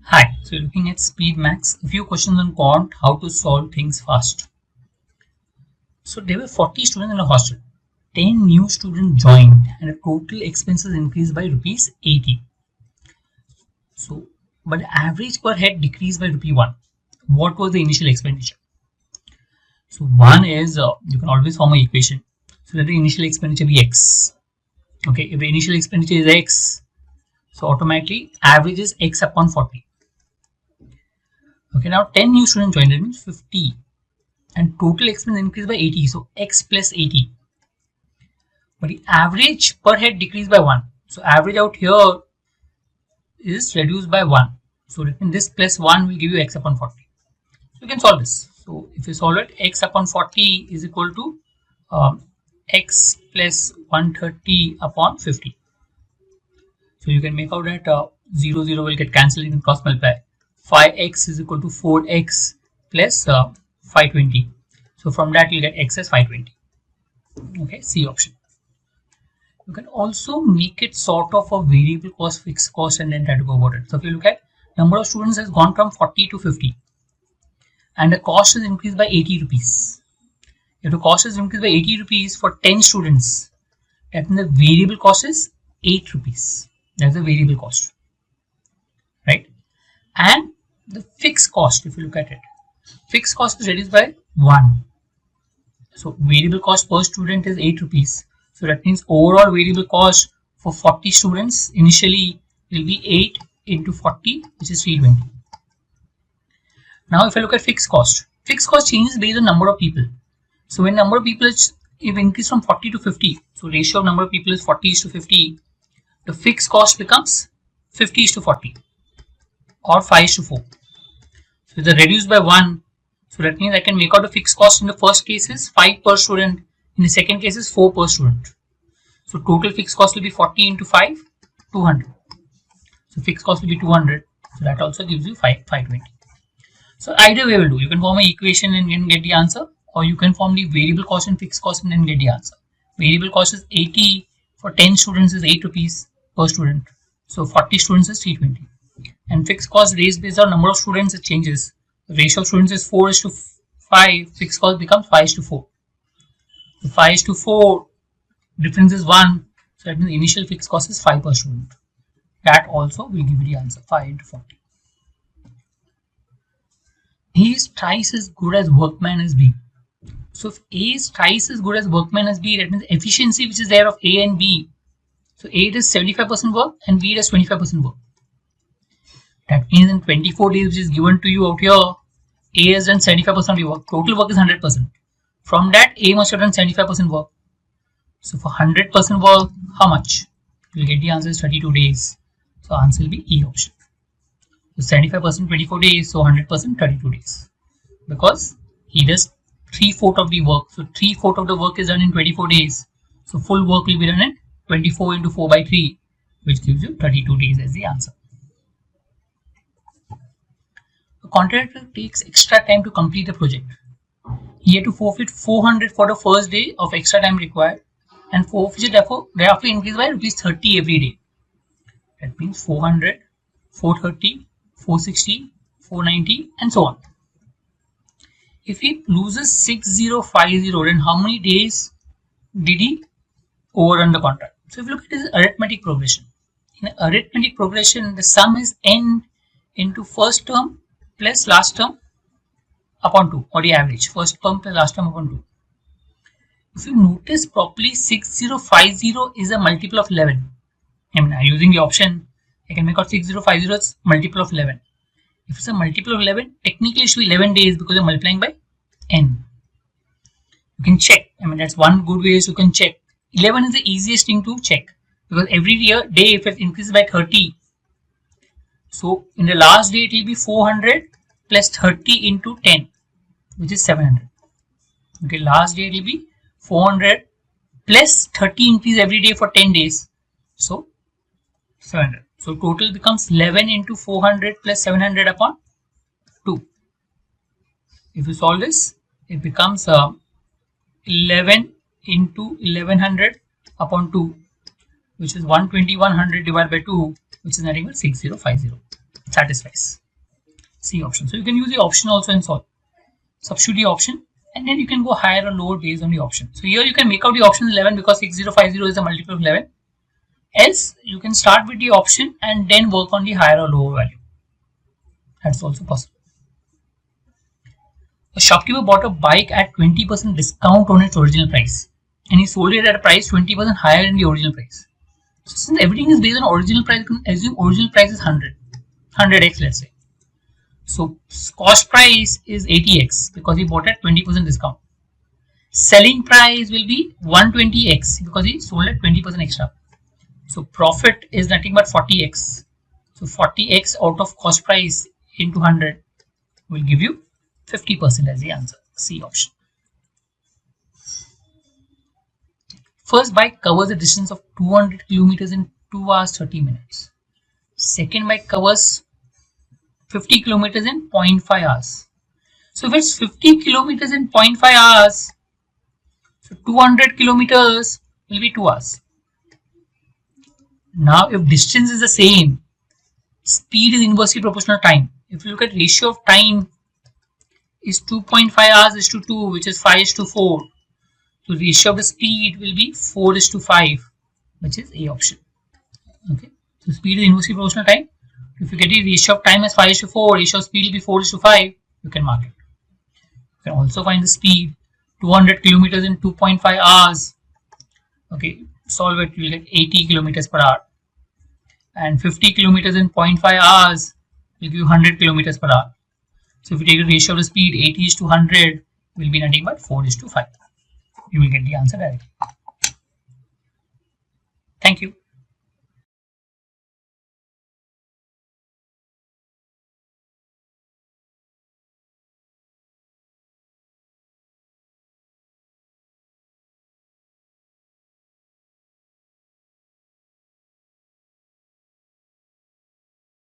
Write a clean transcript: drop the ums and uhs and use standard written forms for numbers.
Hi, so you're looking at Speed Max. A few questions on quant, how to solve things fast. So there were 40 students in a hostel. 10 new students joined and the total expenses increased by rupees 80. So, but the average per head decreased by rupee 1. What was the initial expenditure? So one is, you can always form an equation. So let the initial expenditure be X. Okay, if the initial expenditure is X, so automatically average is X upon 40. Okay, now 10 new students joined, that means 50. And total expense increased by 80, so X plus 80. But the average per head decreased by 1. So average out here is reduced by 1. So this plus 1 will give you X upon 40. So you can solve this. So if you solve it, X upon 40 is equal to X plus 130 upon 50. So you can make out that 0, 0 will get cancelled, you can cross multiply. 5x is equal to 4x plus 520. So from that you get x as 520. Okay, C option. You can also make it sort of a variable cost, fixed cost, and then try to go about it. So if you look at number of students has gone from 40 to 50 and the cost is increased by 80 rupees. If the cost is increased by 80 rupees for 10 students, that means the variable cost is 8 rupees. That's the variable cost, right? And the fixed cost, if you look at it, fixed cost is reduced by 1. So variable cost per student is 8 rupees. So that means overall variable cost for 40 students initially will be 8 into 40, which is 320. Now if I look at fixed cost changes based on number of people. So when number of people is increased from 40 to 50, so ratio of number of people is 40 is to 50, the fixed cost becomes 50 is to 40 or 5 is to 4. So they're reduced by 1. So that means I can make out the fixed cost in the first case is 5 per student, in the second case is 4 per student. So total fixed cost will be 40 into 5, 200. So fixed cost will be 200. So that also gives you 520. So either way will do. You can form an equation and then get the answer, or you can form the variable cost and fixed cost and then get the answer. Variable cost is 80 for 10 students is 8 rupees per student. So 40 students is 320. And fixed cost raised based on number of students, it changes. The ratio of students is 4 is to 5, fixed cost becomes 5 is to 4. So 5 is to 4, difference is 1, so that means the initial fixed cost is 5 per student. That also will give you the answer, 5 into 40. A is twice as good as workman as B. So if A is twice as good as workman as B, that means the efficiency which is there of A and B. So A does 75% work and B does 25% work. That means in 24 days which is given to you out here, A has done 75% of the work. Total work is 100%. From that, A must have done 75% work. So for 100% work, how much? You'll get the answer is 32 days. So answer will be E option. So 75% 24 days, so 100% 32 days. Because he does 3/4 of the work. So 3/4 of the work is done in 24 days. So full work will be done in 24 into 4 by 3, which gives you 32 days as the answer. The contractor takes extra time to complete the project. He had to forfeit 400 for the first day of extra time required, and forfeiture thereafter increased by rupees 30 every day. That means 400, 430, 460, 490, and so on. If he loses 6050, then how many days did he overrun the contract? So if you look at this arithmetic progression, in arithmetic progression, the sum is n into first term plus last term upon 2, or the average, first term plus last term upon 2. If you notice properly, 6050 is a multiple of 11. I mean, using the option, I can make out 6050 is multiple of 11. If it's a multiple of 11, technically it should be 11 days because you're multiplying by n. You can check. I mean, that's one good way is you can check. 11 is the easiest thing to check because every day if it increases by 30, so in the last day it will be 400 plus 30 into 10, which is 700. Okay, last day it will be 400 plus 30 increase every day for 10 days, so 700. So total becomes 11 into 400 plus 700 upon 2. If you solve this, it becomes 11 into 1100 upon 2, which is 120, 100 divided by 2, which is nothing but 6050. satisfies. C option. So you can use the option also and solve. Substitute the option and then you can go higher or lower based on the option. So here you can make out the option 11 because 6050 is a multiple of 11. Else you can start with the option and then work on the higher or lower value. That's also possible. A shopkeeper bought a bike at 20% discount on its original price and he sold it at a price 20% higher than the original price. So since everything is based on original price, you can assume original price is 100x, let's say. So cost price is 80x because he bought at 20% discount. Selling price will be 120x because he sold at 20% extra. So profit is nothing but 40x. So 40x out of cost price into 100 will give you 50% as the answer. C option. First bike covers a distance of 200 kilometers in 2 hours 30 minutes. Second bike covers 50 kilometers in 0.5 hours. So if it's 50 kilometers in 0.5 hours, so 200 kilometers will be 2 hours. Now if distance is the same, speed is inversely proportional to time. If you look at ratio of time is 2.5 hours is to 2, which is 5 is to 4. So ratio of the speed will be 4 is to 5, which is A option. Okay. So speed is inversely proportional to time. If you get the ratio of time as 5 is to 4, ratio of speed will be 4 is to 5, you can mark it. You can also find the speed 200 kilometers in 2.5 hours. Okay, solve it, you will get 80 kilometers per hour. And 50 kilometers in 0.5 hours will give you 100 kilometers per hour. So if you take the ratio of the speed 80 is to 100 will be nothing but 4 is to 5. You will get the answer directly. Thank you.